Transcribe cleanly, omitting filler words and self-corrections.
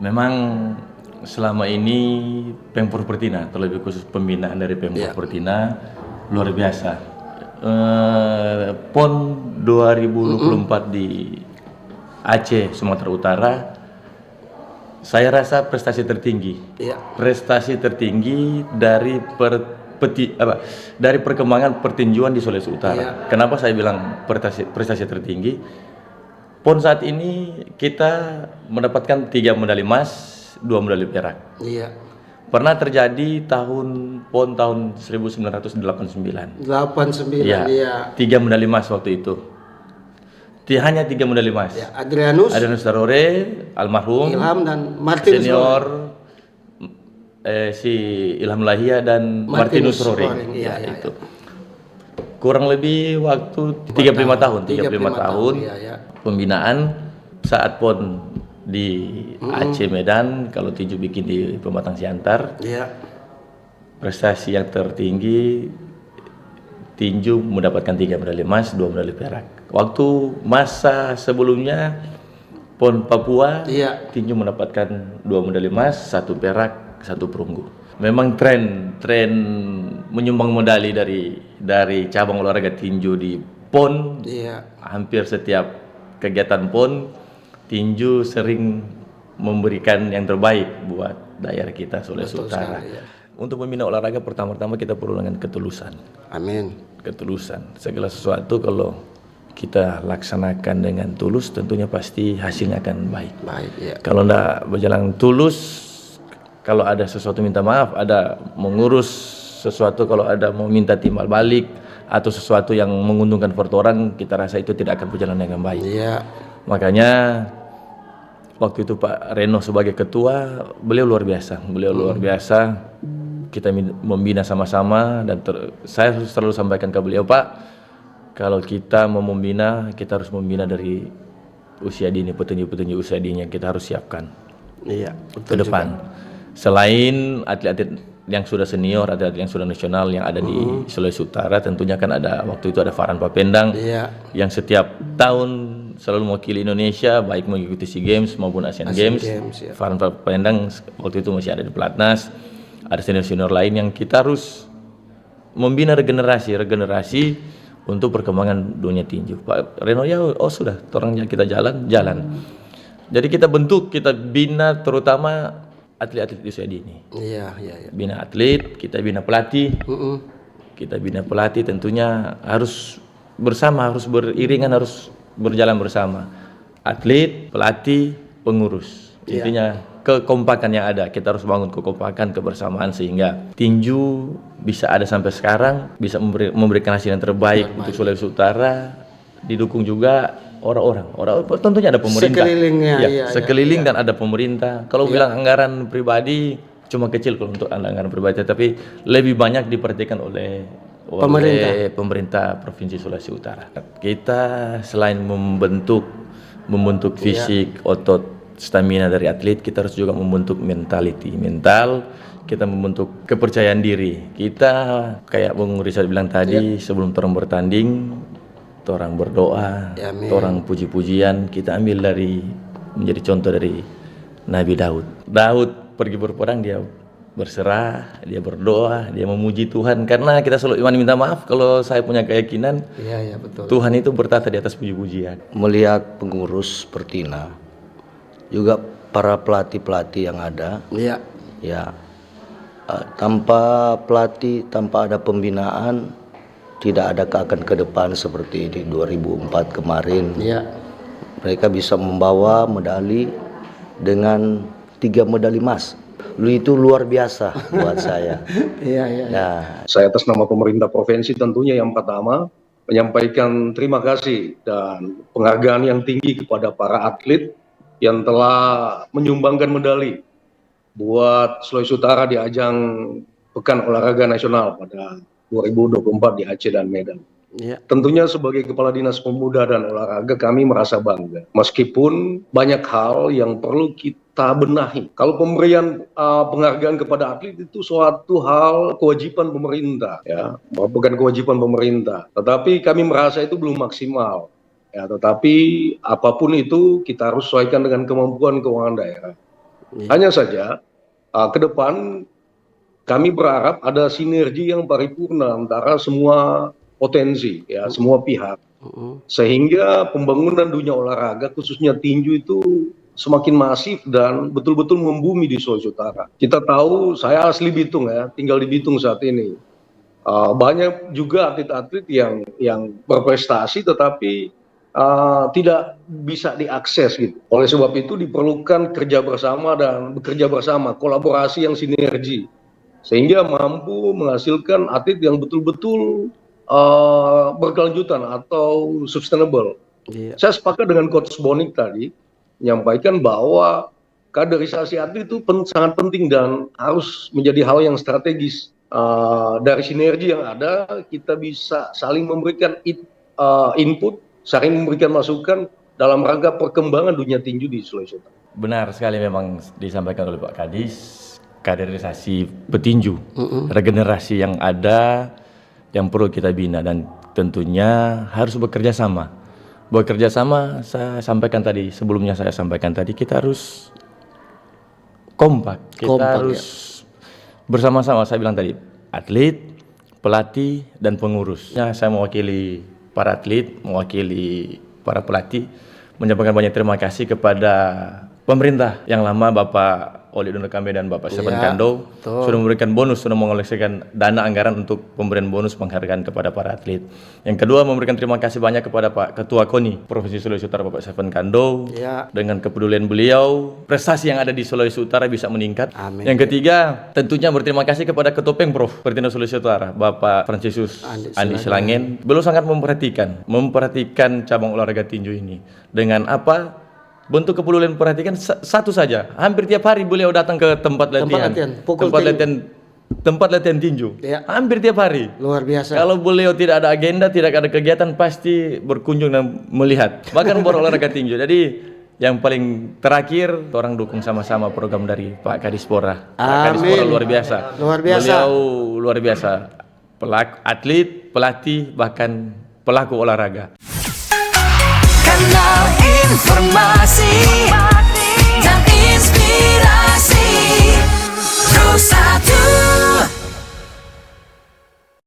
Memang selama ini Pemprov Pertina, terlebih khusus pembinaan dari Pemprov Pertina luar biasa. PON 2024 di Aceh, Sumatera Utara, saya rasa prestasi tertinggi. Prestasi tertinggi dari dari perkembangan pertinjuan di Sulawesi Utara. Kenapa saya bilang prestasi tertinggi? PON saat ini kita mendapatkan 3 medali emas, 2 medali perak. Pernah terjadi PON tahun 1989. 89 Ya, 3 medali emas waktu itu. Hanya 3 medali emas. Adrianus Tarore, almarhum, Ilham dan Martinus senior, si Ilham Lahia dan Martinus Roring. Itu. Kurang lebih waktu 35 tahun, 35 tahun pembinaan saat PON di Aceh Medan, kalau tinju bikin di Pematang Siantar. Prestasi yang tertinggi tinju mendapatkan 3 medali emas, 2 medali perak. Waktu masa sebelumnya PON Papua, tinju mendapatkan 2 medali emas, 1 perak, 1 perunggu. Memang tren menyumbang medali dari cabang olahraga tinju di PON. Hampir setiap kegiatan PON, tinju sering memberikan yang terbaik buat daerah kita Sulawesi Utara. Untuk membina olahraga pertama-tama kita perlu dengan ketulusan. Amin. Ketulusan. Segala sesuatu kalau kita laksanakan dengan tulus, tentunya pasti hasilnya akan baik. Kalau tidak berjalan tulus, kalau ada sesuatu minta maaf, ada mengurus sesuatu, kalau ada mau minta timbal balik atau sesuatu yang menguntungkan orang, kita rasa itu tidak akan berjalan dengan baik. Makanya waktu itu Pak Reno sebagai ketua, beliau luar biasa. Kita membina sama-sama, dan saya selalu sampaikan ke beliau, Pak, kalau kita mau membina, kita harus membina dari usia dini, petinju-petinju usia dini yang kita harus siapkan ke depan. Selain atlet-atlet yang sudah senior, atlet yang sudah nasional yang ada di Sulawesi Utara, tentunya kan waktu itu ada Farhan Papendang yang setiap tahun selalu mewakili Indonesia, baik mengikuti SEA Games maupun Asian Games. Farhan Papendang waktu itu masih ada di Pelatnas. Ada senior-senior lain yang kita harus membina regenerasi untuk perkembangan dunia tinju. Pak Reno sudah, orangnya kita jalan. Jadi kita bina terutama atlet-atlet di usia dini. Bina atlet, kita bina pelatih. Kita bina pelatih tentunya harus bersama, harus beriringan, harus berjalan bersama. Atlet, pelatih, pengurus. Intinya kekompakan yang ada, kita harus bangun kekompakan, kebersamaan, sehingga tinju bisa ada sampai sekarang, bisa memberikan hasil yang terbaik untuk Sulawesi Utara, didukung juga orang tentunya ada pemerintah sekeliling dan ada pemerintah. Kalau bilang anggaran pribadi cuma kecil kalau untuk anggaran pribadi, tapi lebih banyak diperhatikan oleh pemerintah Provinsi Sulawesi Utara. Kita selain membentuk fisik, otot, stamina dari atlet, kita harus juga membentuk mental, kita membentuk kepercayaan diri. Kita kayak Bung Rizal bilang tadi, sebelum orang bertanding, orang berdoa, orang puji-pujian, kita ambil menjadi contoh dari Nabi Daud. Daud pergi berperang, dia berserah, dia berdoa, dia memuji Tuhan, karena kita selalu iman minta maaf. Kalau saya punya keyakinan, betul. Tuhan itu bertata di atas puji-pujian. Melihat pengurus Pertina, juga para pelatih-pelatih yang ada, tanpa pelatih, tanpa ada pembinaan, tidak ada akan ke depan seperti ini. 2004 kemarin mereka bisa membawa medali dengan 3 medali emas. Itu luar biasa buat saya. Nah, saya atas nama pemerintah provinsi tentunya yang pertama menyampaikan terima kasih dan penghargaan yang tinggi kepada para atlet yang telah menyumbangkan medali buat Sulawesi Utara di ajang Pekan Olahraga Nasional pada 2024 di Aceh dan Medan. Tentunya sebagai Kepala Dinas Pemuda dan Olahraga kami merasa bangga, meskipun banyak hal yang perlu kita benahi. Kalau pemberian penghargaan kepada atlet itu suatu hal kewajiban pemerintah, bukan kewajiban pemerintah. Tetapi kami merasa itu belum maksimal. Tetapi apapun itu kita harus sesuaikan dengan kemampuan keuangan daerah. Hanya saja ke depan kami berharap ada sinergi yang paripurna antara semua potensi, ya, semua pihak, sehingga pembangunan dunia olahraga khususnya tinju itu semakin masif dan betul-betul membumi di Sulawesi Utara. Kita tahu, saya asli Bitung ya, tinggal di Bitung saat ini. Banyak juga atlet-atlet yang berprestasi tetapi tidak bisa diakses gitu. Oleh sebab itu diperlukan kerja bersama dan bekerja bersama, kolaborasi yang sinergi, sehingga mampu menghasilkan atlet yang betul-betul berkelanjutan atau sustainable. Saya sepakat dengan Coach Bonik tadi menyampaikan bahwa kaderisasi atlet itu sangat penting dan harus menjadi hal yang strategis. Dari sinergi yang ada, kita bisa saling memberikan input, saling memberikan masukan dalam rangka perkembangan dunia tinju di Sulawesi Utara. Benar sekali memang disampaikan oleh Pak Kadis, kaderisasi petinju, regenerasi yang ada yang perlu kita bina dan tentunya harus bekerja sama. Bekerja sama, saya sampaikan tadi, sebelumnya saya sampaikan tadi, kita harus kompak, harus bersama-sama. Saya bilang tadi, atlet, pelatih, dan pengurus. Saya mewakili para atlet, mewakili para pelatih, menyampaikan banyak terima kasih kepada pemerintah yang lama, Bapak Oli Dono Kambe dan Bapak Stefan Kando sudah memberikan bonus, sudah mengoleksikan dana anggaran untuk pemberian bonus penghargaan kepada para atlet. Yang kedua, memberikan terima kasih banyak kepada Pak Ketua KONI Provinsi Sulawesi Utara, Bapak Stefan Kando. Dengan kepedulian beliau, prestasi yang ada di Sulawesi Utara bisa meningkat. Amin. Yang ketiga, tentunya berterima kasih kepada Ketua Pemprov Pertindo Sulawesi Utara, Bapak Francisus Andi Silangen. Beliau sangat memperhatikan cabang olahraga tinju ini. Dengan apa? Bentuk kepedulian perhatikan satu saja. Hampir tiap hari beliau datang ke tempat latihan. Tempat latihan tinju. Hampir tiap hari. Luar biasa. Kalau beliau tidak ada agenda, tidak ada kegiatan, pasti berkunjung dan melihat. Bahkan berolahraga tinju. Jadi yang paling terakhir, orang dukung sama-sama program dari Pak Kadispora. Pak Kadispora luar biasa. Beliau luar biasa. Atlet, pelatih, bahkan pelaku olahraga. Kanal Informasi